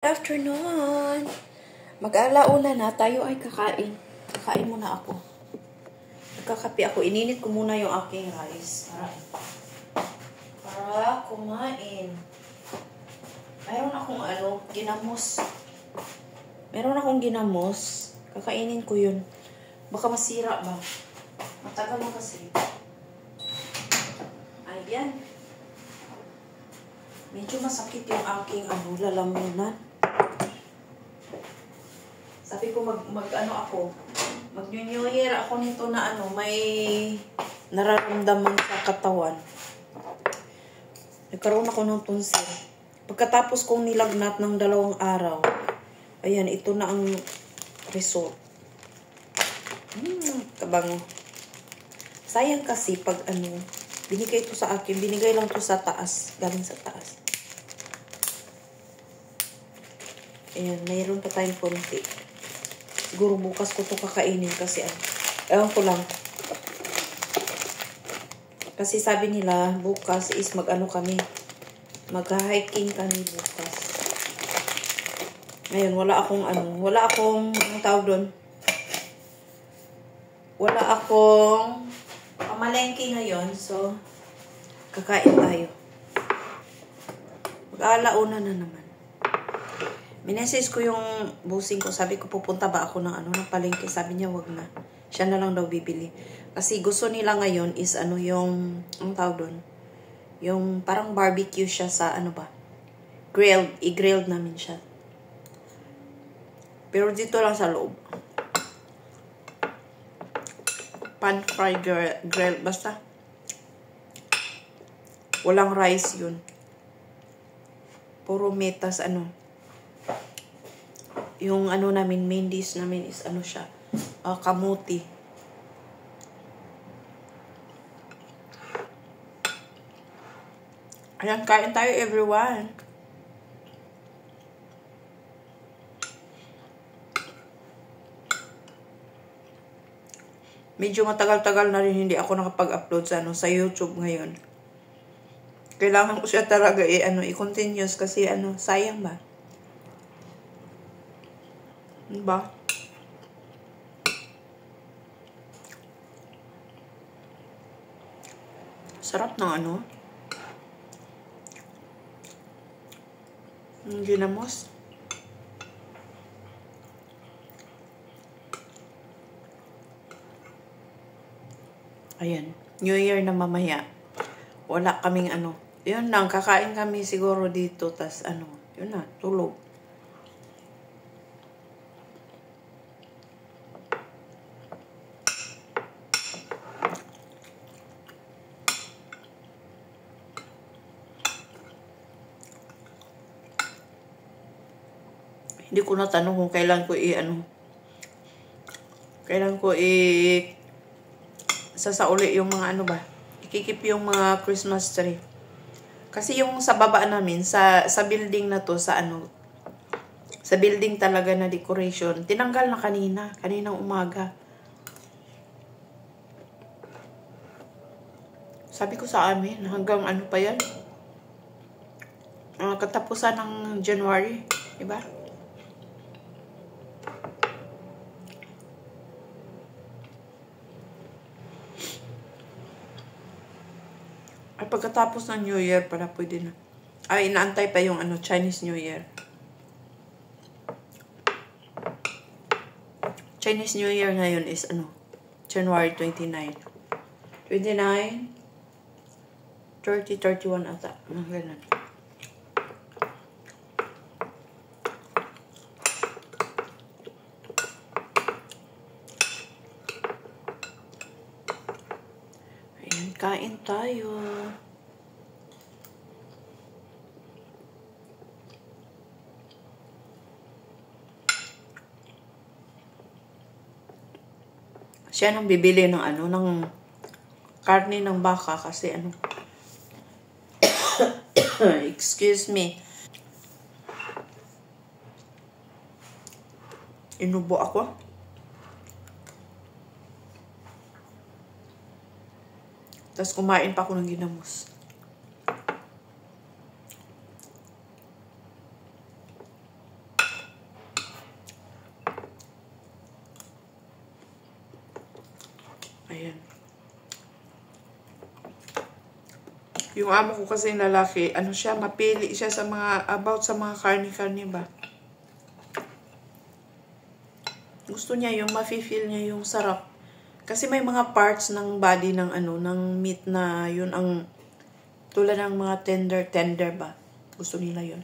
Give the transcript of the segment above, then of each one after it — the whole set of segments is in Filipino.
Afternoon! Mag-alauna na, tayo ay kakain. Kakain muna ako. Nagkakape ako. Ininit ko muna yung aking rice. Para kumain. Mayroon akong ginamos. Kakainin ko yun. Baka masira ba? Matagal mo kasi. Ayan. Medyo masakit yung aking lalamunan. Sabi ko mag-New Year ako nito na may nararamdaman sa katawan. Nagkaroon ako ng tonsil. Pagkatapos kong nilagnat ng 2 araw, ayan, ito na ang result. Kabango. Sayang kasi pag binigay ito sa akin, binigay lang ito sa taas, galing sa taas. Ayan, mayroon pa tayong konti. Siguro bukas ko ito kakainin kasi ewan ko lang. Kasi sabi nila, bukas is kami. Mag-hiking kami bukas. Ngayon, wala akong anong tawag doon? Wala akong pamalengke ngayon, so kakain tayo. Mag-aalauna na naman. Minesis ko yung busing ko. Sabi ko, pupunta ba ako ng palengke? Sabi niya, wag na. Siya na lang daw bibili. Kasi gusto nila ngayon is yung, ang tawag doon? Yung parang barbecue siya sa grilled. I-grilled namin siya. Pero dito lang sa loob. Pan fried grilled. Basta. Walang rice yun. Puro metas yung namin, main dish namin is siya, kamuti. Ayan, kain tayo everyone. Medyo matagal-tagal na rin hindi ako nakapag-upload sa YouTube ngayon. Kailangan ko siya talaga i-continuous kasi sayang ba? Diba? Sarap ng ginamos. Ayan. New Year na mamaya. Wala kaming Yun lang, kakain kami siguro dito. Tas yun na, tulog. Hindi ko natanong kung kailan ko sasauli yung mga ikikip yung mga Christmas tree. Kasi yung sa baba namin, sa building na to, sa building talaga na decoration, tinanggal na kaninang umaga. Sabi ko sa amin, hanggang pa yan? Katapusan ng January, diba? Ay, pagkatapos ng New Year pala pwede na. Ay, inaantay pa yung Chinese New Year. Chinese New Year ngayon is January 29. 29, 30, 31 ata. Ganun. Ayan, kain tayo. Siya nang bibili ng ng karne ng baka kasi excuse me. Inubo ako. Tapos kumain pa ako ng ginamos. Ayan. Yung amo ko kasi lalaki, ano siya, mapili siya sa mga, about sa mga karni-karni ba. Gusto niya yung mafe-feel niya yung sarap. Kasi may mga parts ng body ng ano, ng meat na yun ang tulad ng mga tender ba. Gusto nila yun.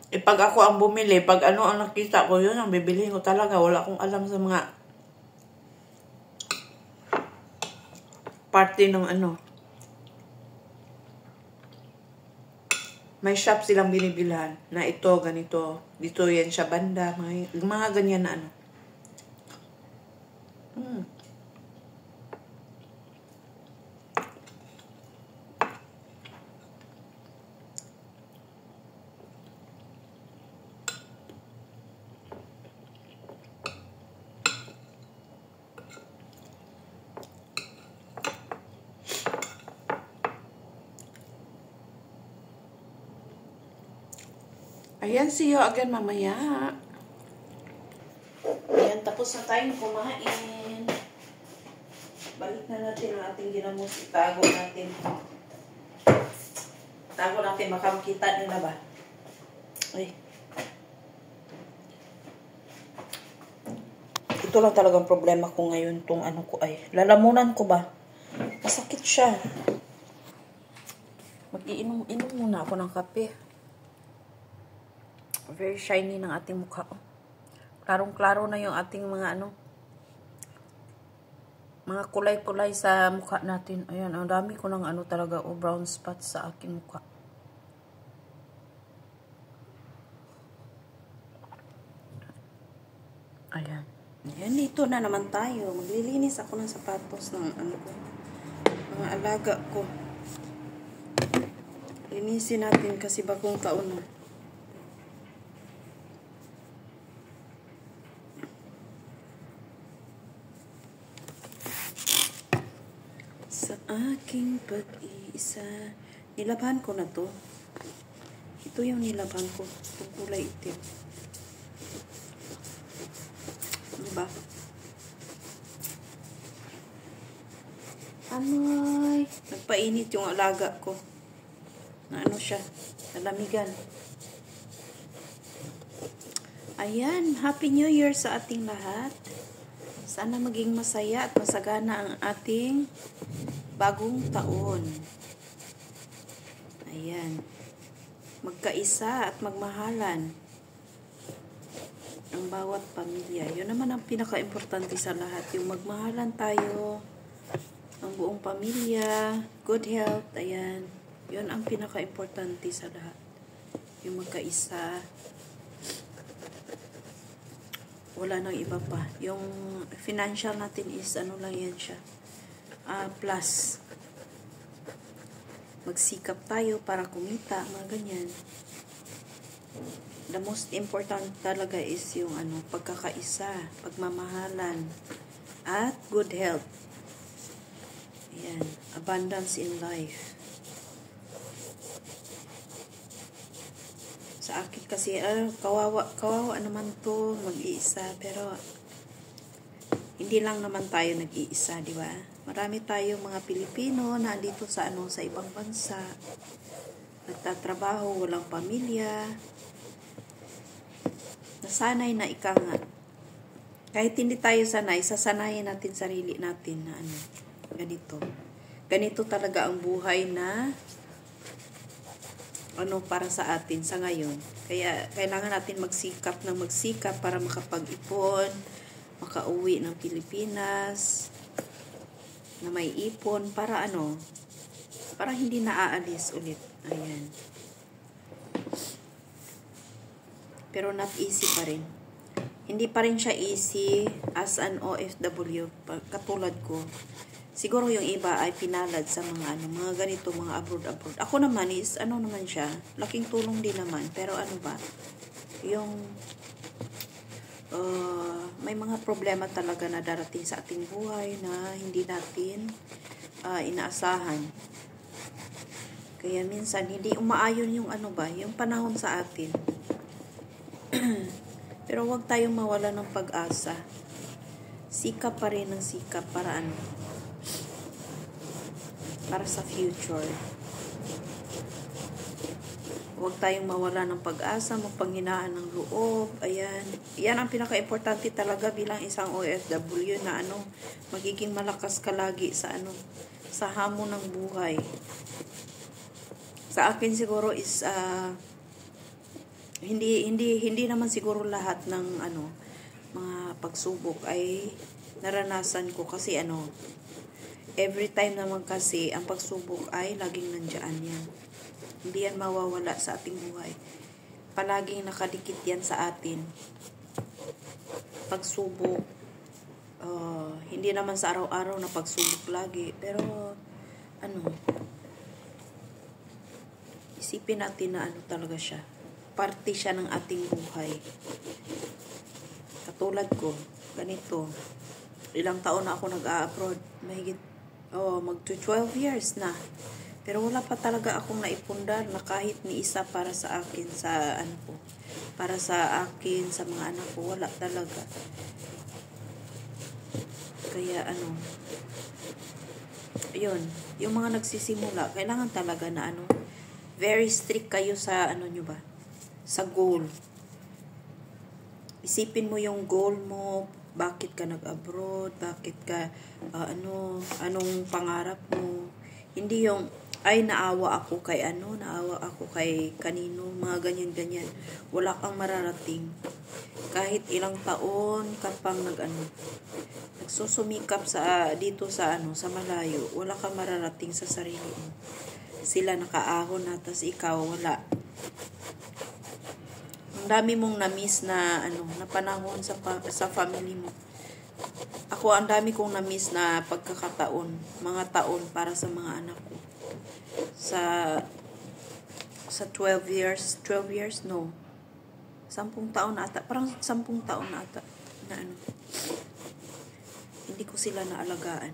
Eh pag ako ang bumili, pag ano ang nakita ko, yun ang bibilihin ko talaga. Wala akong alam sa mga parte ng ano. May shop silang binibilhan na ito, ganito. Dito yan siya banda. Mga ganyan na ano. Ayan, see you again mamaya. Ayan, tapos na tayong kumain. Balik na natin ang ating ginamos. Itago natin. Tago natin, baka makita nila ba? Ay. Ito lang talagang problema ko ngayon, tong ano ko ay. Lalamunan ko ba? Masakit siya. Mag-iinom muna ako ng kape. Very shiny ng ating mukha. Klarong-klaro na yung ating mga ano. Mga kulay-kulay sa mukha natin. Ayan, ang dami ko ng ano talaga, brown spots sa aking mukha. Ayan. Ayan, dito na naman tayo. Maglilinis ako ng sapatos ng ano ko. Mga alaga ko. Linisin natin kasi bagong taon na. Sa aking pag-iisa. Nilaban ko na to. Ito yung nilaban ko. Itong kulay itim. Diba? Anoy. Nagpainit yung alaga ko. Na ano siya. Nalamigan. Ayan. Happy New Year sa ating lahat. Sana maging masaya at masagana ang ating bagong taon. Ayan. Magkaisa at magmahalan ang bawat pamilya. Yun naman ang pinaka-importante sa lahat. Yung magmahalan tayo, ang buong pamilya, good health, ayan. Yun ang pinaka-importante sa lahat. Yung magkaisa. Wala nang iba pa. Yung financial natin is ano lang yan siya. Plus. Magsikap tayo para kumita, mga ganyan. The most important talaga is yung ano, pagkakaisa, pagmamahalan, at good health. Ayan, abundance in life. Sa akin kasi, kawawa naman to, mag-iisa, pero hindi lang naman tayo nag-iisa, di ba? Marami tayong mga Pilipino na dito sa ano, sa ibang bansa. Nagtatrabaho, walang pamilya. Nasanay na ika nga. Kahit hindi tayo sanay, sasanayin natin sarili natin na ano, ganito. Ganito talaga ang buhay na ano para sa atin sa ngayon. Kaya kailangan natin magsikap para makapag-ipon, makauwi ng Pilipinas, na may ipon para ano, para hindi naaalis ulit. Ayan. Pero not easy pa rin. Hindi pa rin siya easy as an OFW, katulad ko. Siguro yung iba ay pinalad sa mga ano, mga ganito, mga abroad. Ako naman is, ano naman siya, laking tulong din naman. Pero ano ba, yung may mga problema talaga na darating sa ating buhay na hindi natin inaasahan. Kaya minsan, hindi umaayon yung ano ba, yung panahon sa atin. Pero huwag tayong mawala ng pag-asa. sikap pa rin ng sikap para ano, para sa future. Huwag tayong mawala ng pag-asa, magpanghinaan ng loob. Ayan. Yan ang pinaka-importante talaga bilang isang OFW na ano, magiging malakas ka lagi sa ano, sa hamon ng buhay. Sa akin siguro is hindi naman siguro lahat ng ano, mga pagsubok ay naranasan ko kasi ano, every time naman kasi ang pagsubok ay laging nandiyan yan. Hindi yan mawawala sa ating buhay. Palaging nakadikit yan sa atin. Pagsubok, hindi naman sa araw-araw na pagsubok lagi. Pero, ano, isipin natin na ano talaga siya. Parte siya ng ating buhay. Katulad ko, ganito. Ilang taon na ako nag-a-abroad. Mahigit, mag-12 years na. Pero wala pa talaga akong naipundar na kahit ni isa para sa akin, sa ano ko, para sa akin, sa mga anak ko, wala talaga. Kaya ano, yun, yung mga nagsisimula, kailangan talaga na ano, very strict kayo sa ano nyo ba, sa goal. Isipin mo yung goal mo, bakit ka nag-abroad, bakit ka, anong pangarap mo. Hindi yung, ay naawa ako kay ano, naawa ako kay kanino, mga ganyan-ganyan. Wala kang mararating. Kahit ilang taon ka pang nagsusumikap sa dito sa ano, sa malayo, wala kang mararating sa sarili mo. Sila nakaahon na, tas ikaw wala. Ang dami mong na-miss na ano, na panahon sa family mo. Ako, ang dami kong na-miss na pagkakataon, mga taon para sa mga anak ko. Sa 12 years, no. 10 taon na ata, parang 10 taon na ata na ano. Hindi ko sila naalagaan.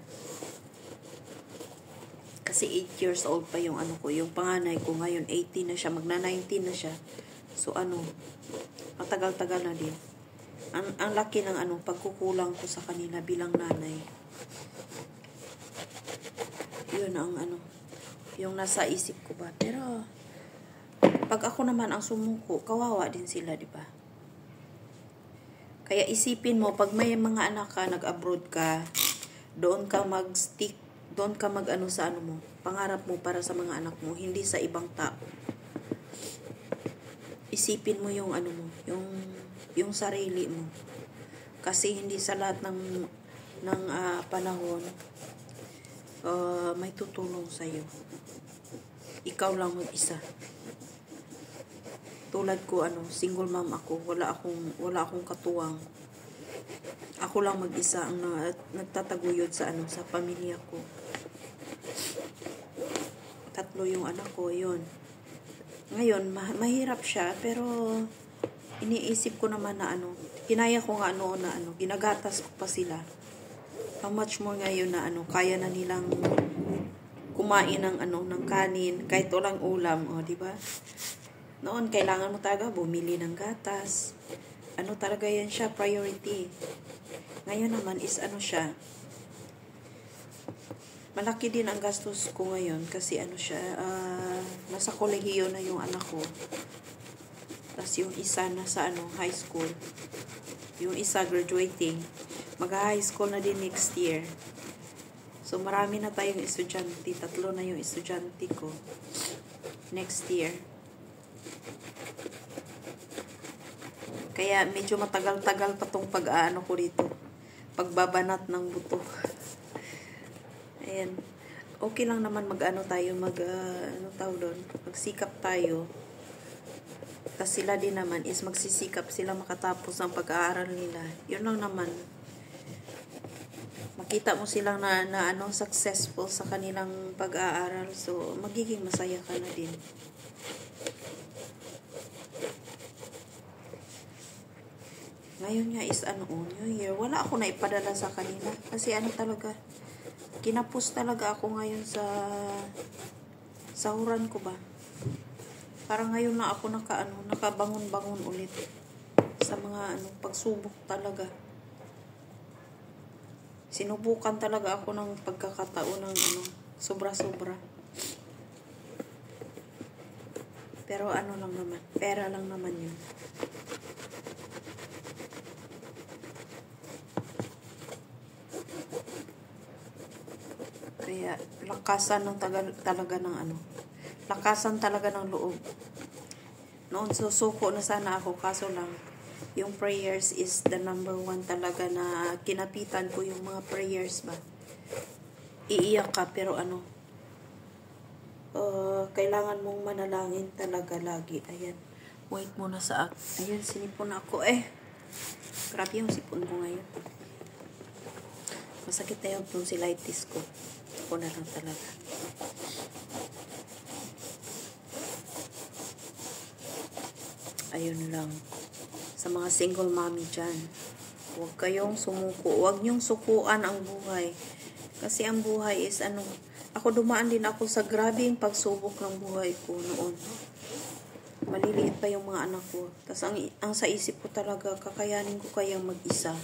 Kasi 8 years old pa yung ano ko, yung panganay ko ngayon 18 na siya, magna-19 na siya. So ano, matagal-tagal na din. Ang laki ng ano, pagkukulang ko sa kanila bilang nanay. Yun ang ano, yung nasa isip ko ba. Pero pag ako naman ang sumuko, kawawa din sila, di ba? Kaya isipin mo, pag may mga anak ka, nag-abroad ka, doon ka mag-stick, doon ka mag-ano sa ano mo, pangarap mo para sa mga anak mo, hindi sa ibang tao. Isipin mo yung ano mo, yung sarili mo. Kasi hindi sa lahat ng panahon may tutulong sa iyo. Ikaw lang mag-isa. Tulad ko single mom ako, wala akong katuwang. Ako lang mag-isa ang nagtataguyod sa sa pamilya ko. 3 yung anak ko, yun. Ngayon, mahirap siya, pero iniisip ko naman na kinaya ko nga noon na ginagatas ko pa sila. How much more ngayon na kaya na nilang kumain ng kanin kahit walang ulam, di ba? Noon kailangan mo talaga bumili ng gatas. Talaga yan siya priority. Ngayon naman is siya. Malaki din ang gastos ko ngayon kasi nasa kolehiyo na yung anak ko. Tapos yung isa nasa high school. Yung isa graduating. Mag-high school na din next year. So marami na tayong estudyante. 3 na yung estudyante ko next year. Kaya medyo matagal-tagal pa tong ko dito. Pagbabanat ng buto. Ayan. Okay lang naman tayo, magsikap tayo. Tapos sila din naman is magsisikap sila makatapos ang pag-aaral nila. Yun lang naman. Makita mo silang na successful sa kanilang pag-aaral. So, magiging masaya ka na din. Ngayon nga is New Year. Wala ako na ipadala sa kanila. Kasi talaga, kinapos talaga ako ngayon sa sahuran ko ba. Parang ngayon na ako nakabangon-bangon ulit sa mga pagsubok talaga. Sinubukan talaga ako ng pagkakataon ng ano, sobra-sobra. Pero ano lang naman, pera lang naman yun. Kaya lakasan ng talaga ng ano, lakasan talaga ng loob. Noon susuko na sana ako, kaso lang yung prayers is the number one talaga na kinapitan ko yung mga prayers ba. Iiyak ka pero ano, kailangan mong manalangin talaga lagi. Ayan, wait muna sa ayan, sinipon ako grabe yung sipon ko ngayon. Masakit na yung tonsillitis ko. Ako na lang talaga. Ayun lang. Sa mga single mommy dyan, huwag kayong sumuko. Huwag niyong sukuan ang buhay. Kasi ang buhay is ano, ako dumaan din ako sa grabing pagsubok ng buhay ko noon. Maliliit pa yung mga anak ko. Tapos ang sa isip ko talaga, kakayanin ko kayang mag-isa.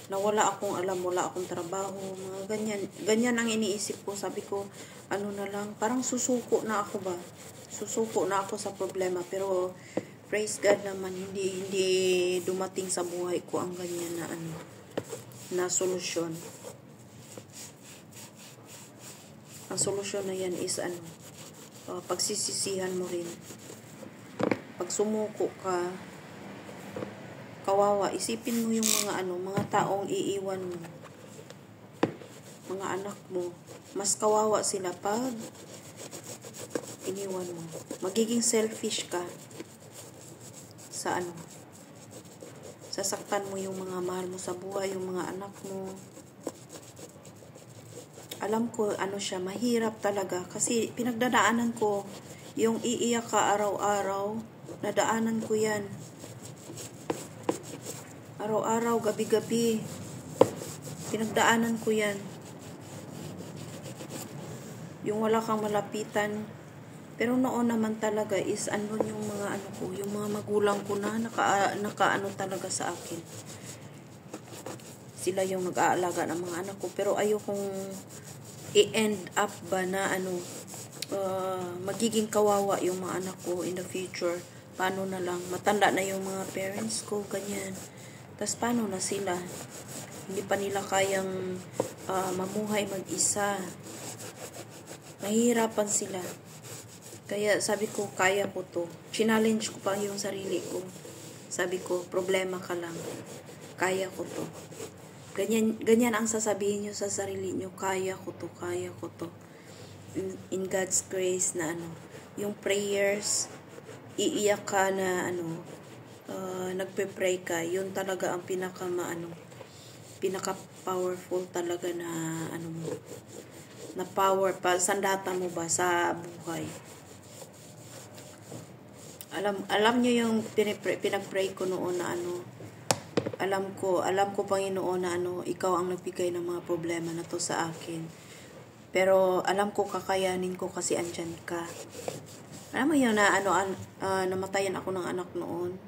Na wala akong alam, wala akong trabaho, mga ganyan. Ganyan ang iniisip ko. Sabi ko, ano na lang, parang susuko na ako ba? Susuko na ako sa problema. Pero, praise God naman, hindi dumating sa buhay ko ang ganyan na ano, na solusyon. Ang solusyon na yan is ano, pagsisisihan mo rin. Pag sumuko ka, kawawa, isipin mo yung mga ano, mga taong iiwan mo. Mga anak mo, mas kawawa sila pag iniwan mo. Magiging selfish ka sa ano. Sasaktan mo yung mga mahal mo sa buhay, yung mga anak mo. Alam ko ano siya, mahirap talaga kasi pinagdadaanan ko yung iiyak ka araw-araw, nadaanan ko yan. Araw-araw, gabi-gabi. Pinagdaanan ko yan. Yung wala kang malapitan. Pero noon naman talaga is andun yung mga ano ko, yung mga magulang ko na nakaano talaga sa akin. Sila yung nag-aalaga ng mga anak ko. Pero ayokong i-end up ba na ano, magiging kawawa yung mga anak ko in the future. Paano na lang, matanda na yung mga parents ko, ganyan. Tapos paano na sila? Hindi pa nila kayang mamuhay mag-isa. Mahihirapan sila. Kaya sabi ko, kaya ko to. Challenge ko pa yung sarili ko. Sabi ko, problema ka lang. Kaya ko to. Ganyan ang sasabihin nyo sa sarili nyo. Kaya ko to, kaya ko to. In God's grace na ano, yung prayers, iiyak ka na ano, nagpe-pray ka, yun talaga ang pinaka-powerful talaga na ano mo, na power pa, sandata mo ba sa buhay. Alam nyo yung pinag-pray ko noon na ano, alam ko Panginoon na ano, ikaw ang nagbigay ng mga problema na to sa akin. Pero alam ko kakayanin ko kasi andyan ka. Alam mo yun na ano, namatayan ako ng anak noon.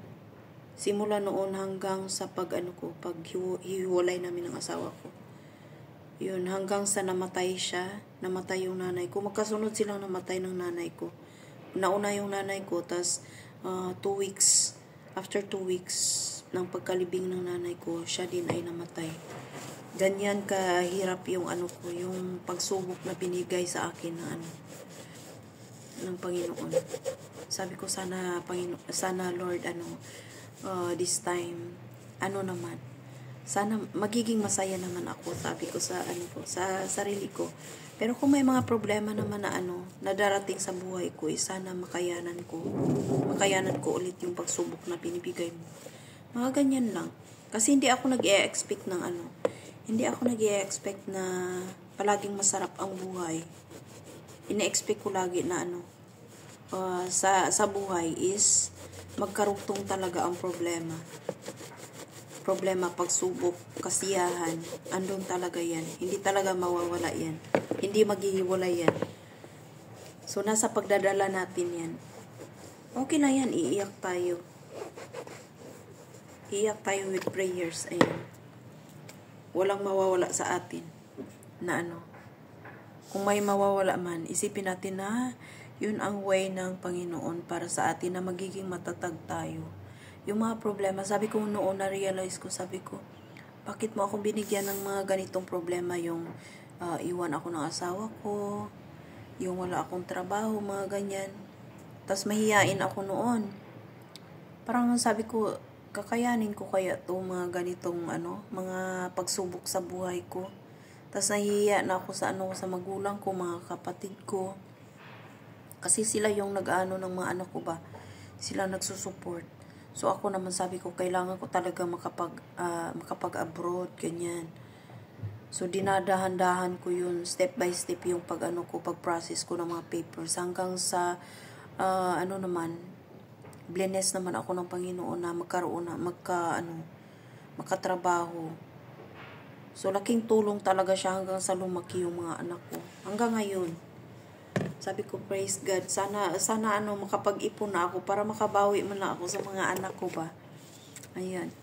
Simula noon hanggang sa paghiwalay namin ng asawa ko. Yun, hanggang sa namatay siya, namatay yung nanay ko. Magkasunod silang namatay ng nanay ko. Nauna yung nanay ko, tas 2 weeks, after 2 weeks ng pagkalibing ng nanay ko, siya din ay namatay. Ganyan kahirap yung ano ko, yung pagsubok na binigay sa akin na ano, ng Panginoon. Sabi ko sana Lord this time naman, sana magiging masaya naman ako, sabi ko sa sa sarili ko. Pero kung may mga problema naman na na darating sa buhay ko, sana makayanan ko ulit yung pagsubok na binibigay mo. Mga ganyan lang. Kasi hindi ako nag-e-expect ng hindi ako nag-e-expect na palaging masarap ang buhay. Ine-expect ko lagi na sa buhay is magkarugtong talaga ang problema. Problema, pagsubok, kasiyahan, andun talaga yan. Hindi talaga mawawala yan. Hindi maghihiwalay yan. So, nasa pagdadala natin yan. Okay na yan, iiyak tayo. Iiyak tayo with prayers. Ayan. walang mawawala sa atin na ano. Kung may mawawala man, isipin natin na yun ang way ng Panginoon para sa atin na magiging matatag tayo. Yung mga problema, sabi ko noon na-realize ko, sabi ko, bakit mo ako binigyan ng mga ganitong problema, yung iwan ako ng asawa ko, yung wala akong trabaho, mga ganyan. Tapos mahihain ako noon. Parang sabi ko, kakayanin ko kaya to mga ganitong mga pagsubok sa buhay ko. Tapos nahihiya na ako sa sa magulang ko, mga kapatid ko. Kasi sila yung nag-ano ng mga anak ko ba. Sila nagsusupport. So ako naman sabi ko, kailangan ko talaga makapag-abroad, ganyan. So dinadahan-dahan ko yun, step by step yung pag-process ko ng mga papers. Hanggang sa, blessed naman ako ng Panginoon na makatrabaho. So, laking tulong talaga siya hanggang sa lumaki yung mga anak ko. Hanggang ngayon, sabi ko, praise God, sana makapag-ipon na ako para makabawi man na ako sa mga anak ko ba. Ayan.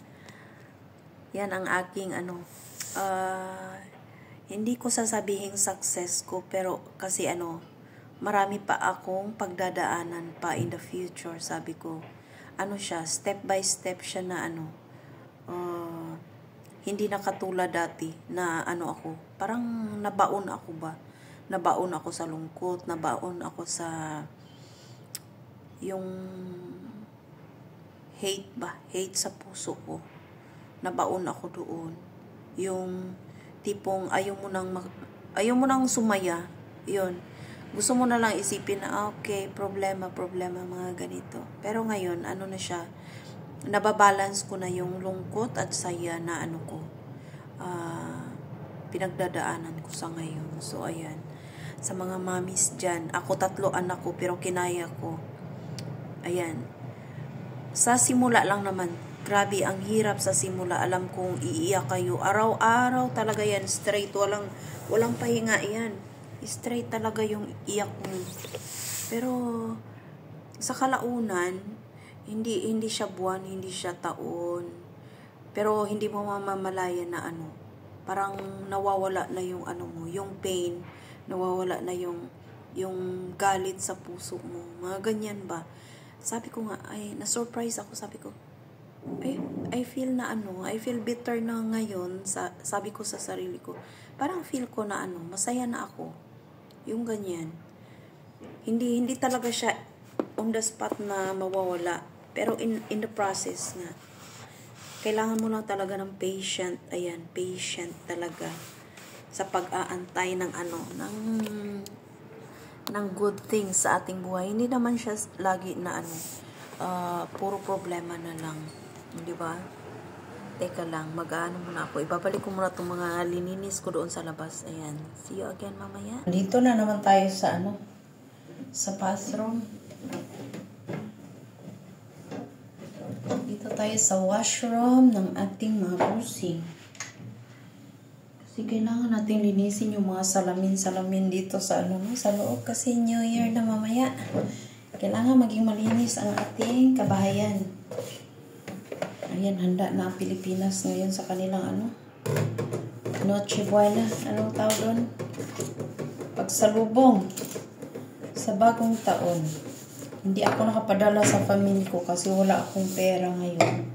Yan ang aking hindi ko sasabihin success ko, pero kasi marami pa akong pagdadaanan pa in the future, sabi ko. Siya, step by step siya na hindi na katulad dati na ako, parang nabaon ako ba? Nabaon ako sa lungkot, nabaon ako sa yung hate ba? Hate sa puso ko. Nabaon ako doon. Yung tipong ayaw mo nang sumaya. 'Yun. Gusto mo na lang isipin na okay, problema, mga ganito. Pero ngayon, na siya, nababalance ko na yung lungkot at saya na pinagdadaanan ko sa ngayon. So, ayan. Sa mga mamis dyan, ako 3 anak ko, pero kinaya ko. Ayan. Sa simula lang naman, grabe, ang hirap sa simula. Alam kong iiyak kayo. Araw-araw talaga yan, straight. Walang pahinga yan. Straight talaga yung iyak mo. Pero, sa kalaunan, hindi siya buwan, hindi siya taon. Pero hindi mo mamamalayan na parang nawawala na yung mo, yung pain, nawawala na yung galit sa puso mo. Mga ganyan ba? Sabi ko nga, na-surprise ako, sabi ko, I feel I feel bitter na ngayon, sabi ko sa sarili ko. Parang feel ko na masaya na ako. Yung ganyan. Hindi talaga siya on the spot na mawawala. Pero in the process na, kailangan mo lang talaga ng patient. Ayan, patient talaga. Sa pag-aantay ng ng good things sa ating buhay. Hindi naman siya lagi na puro problema na lang. Di ba? Teka lang, mag-ano muna ako. Ibabalik ko muna itong mga lininis ko doon sa labas. Ayan. See you again mamaya. Dito na naman tayo sa sa bathroom. Dito tayo sa washroom ng ating mga busing. Kasi kailangan natin linisin yung mga salamin dito sa sa loob. Kasi New Year na mamaya. Kailangan maging malinis ang ating kabahayan. Ayan, handa na ang Pilipinas ngayon sa kanilang Noche Buena. Anong tawag doon? Pagsalubong sa bagong taon. Hindi ako nakapadala sa family ko kasi wala akong pera ngayon.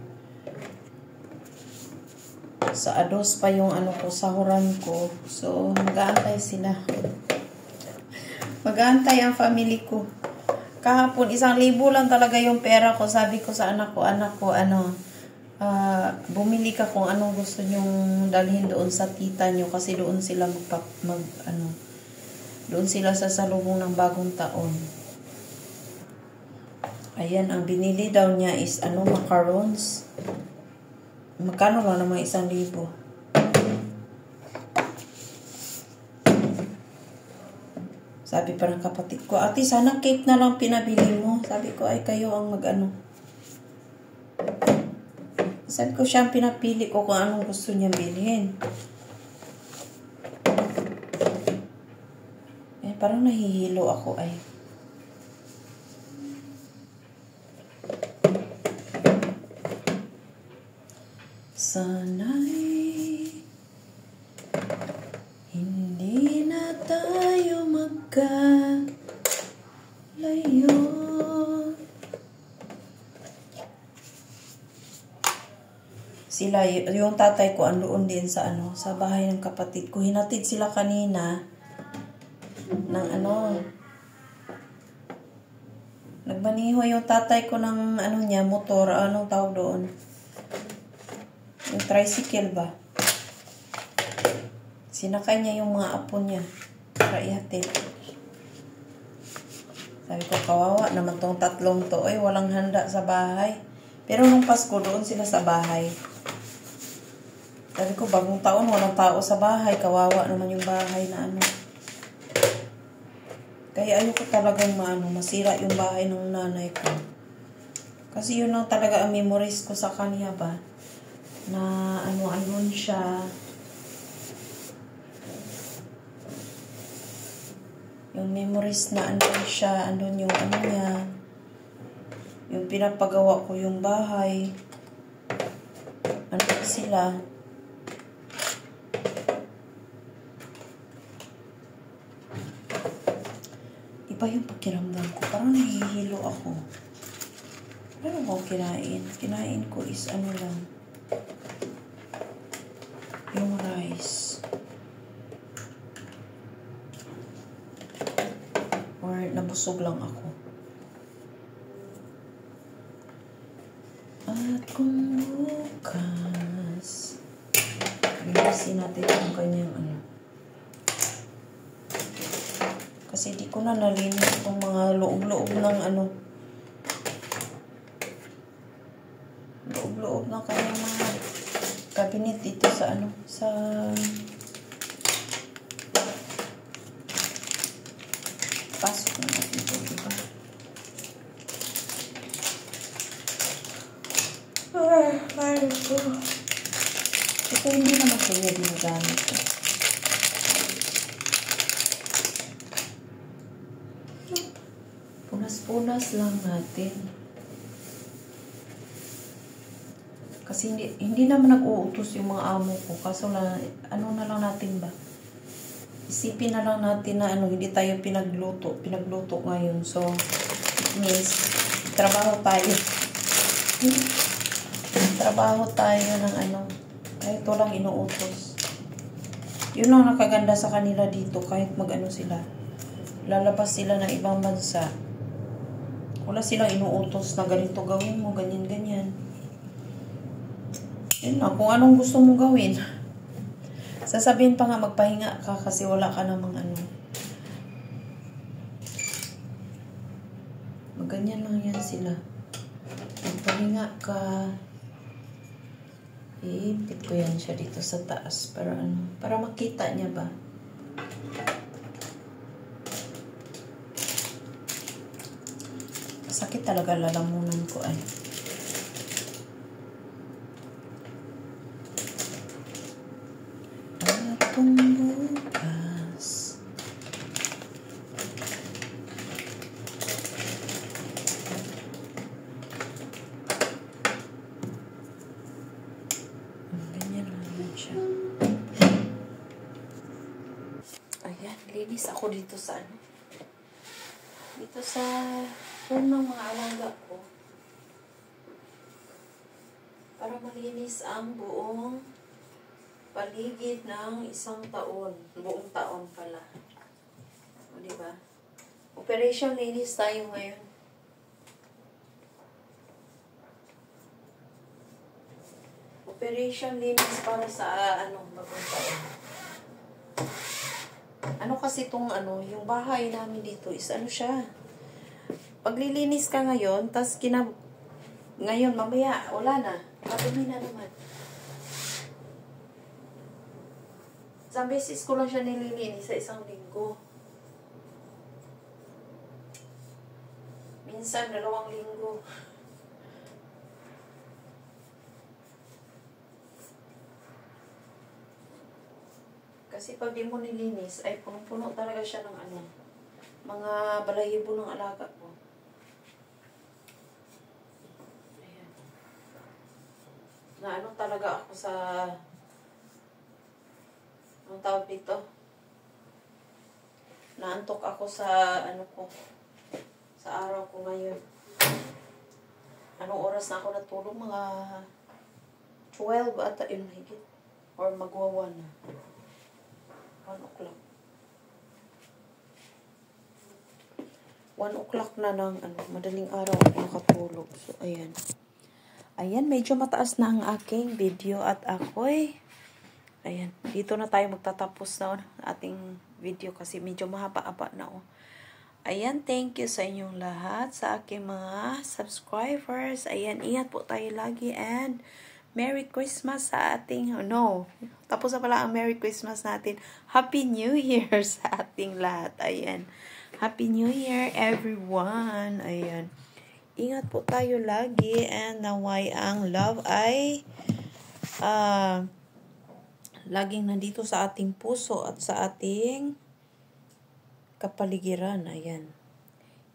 Sa ados pa yung ko, sahuran ko. So, mag-aantay sila. Mag-aantay ang family ko. Kahapon, 1,000 lang talaga yung pera ko. Sabi ko sa anak ko, bumili ka kung anong gusto nyong dalhin doon sa tita nyo kasi doon sila doon sila sa salubong ng bagong taon. Ayan, ang binili daw niya is macarons. Magkano lang naman 1,000? Sabi pa ng kapatid ko, ate, sana cake na lang pinabili mo. Sabi ko, ay kayo ang Sabi ko, siya ang pinapili ko kung anong gusto niya bilhin. Parang nahihilo ako Sana'y magkalayo. Sila, yung tatay ko andoon din sa sa bahay ng kapatid ko. Hinatid sila kanina ng nagmaniho yung tatay ko ng niya, motor, anong tawag doon? Yung tricycle ba? Sinakay niya yung mga apo niya para ihatid. Sabi ko, kawawa naman tong tatlong to. Ay, walang handa sa bahay. Pero nung Pasko, doon sila sa bahay. Sabi ko, bagong taon, walang tao sa bahay. Kawawa naman yung bahay na Kaya ayoko talagang masira yung bahay ng nanay ko. Kasi yun lang talaga ang memories ko sa kanya ba. Na andun siya. Yung memories na andun siya. Andun yung niya. Yung pinapagawa ko yung bahay. Andun sila. Iba yung pakiramdam ko. Parang nahihilo ako. Ano ba kinain? Kinain ko is lang. Yung rice. Or nabusog lang ako. At kung bukas, linisin natin yung kanyang Kasi di ko na nalinis itong mga loob-loob ng loob-loob ng kanyang mga cabinet dito sa sa pasok na natin ito, diba? Ito hindi naman kanya ginagamit ko. Punas-punas lang natin. Kasi hindi naman nag-uutos yung mga amo ko. Kaso na na lang natin ba? Isipin na lang natin na hindi tayo pinagluto ngayon. So, it means, trabaho tayo. Trabaho tayo ng kahit walang inuutos. Yun ang nakaganda sa kanila dito, kahit sila. Lalabas sila ng ibang bansa. Wala silang inuutos na ganito gawin mo, ganyan-ganyan. Yun na, kung anong gusto mong gawin. Sasabihin pa nga magpahinga ka kasi wala ka namang Ganyan lang yan sila. Magpahinga ka. Iipit ko yan siya dito sa taas para para makita niya ba. Sakit talaga lalamunan ko Atong bukas. Ganyan lang siya. Ayan, linis ako dito sa dito sa ng mga alaga ko para malinis ang buong paligid ng isang taon. Buong taon pala. O, diba? Operation linis tayo ngayon. Operation linis para sa bagong taon. Kasi itong yung bahay namin dito is siya. Paglilinis ka ngayon, tas ngayon, mamaya, wala na. Madumi na naman. Isang beses ko lang siya nililinis sa isang linggo. Minsan, 2 linggo. Kasi pag di mo nilinis, ay punong-puno talaga siya ng mga balahibo ng alaga ko. Na talaga ako sa anong tawag dito? Naantok ako sa ano ko, sa araw ko ngayon. Anong oras na ako natulog? Mga 12 ata yun higit. Or magwawa na. 1 o'clock. 1 o'clock na ng madaling araw ako nakatulog. So, ayan. Ayan, medyo mataas na ang aking video at ako'y ayan, dito na tayo magtatapos na ating video kasi medyo mahaba-haba na Ayan, thank you sa inyong lahat, sa aking mga subscribers. Ayan, ingat po tayo lagi and Merry Christmas sa ating, tapos na pala ang Merry Christmas natin. Happy New Year sa ating lahat. Ayan, Happy New Year everyone. Ayan, ingat po tayo lagi and naway ang love ay laging nandito sa ating puso at sa ating kapaligiran. Ayan.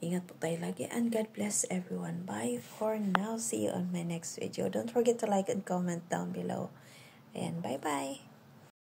Ingat po tayo lagi and God bless everyone. Bye for now. See you on my next video. Don't forget to like and comment down below. Ayan. Bye-bye.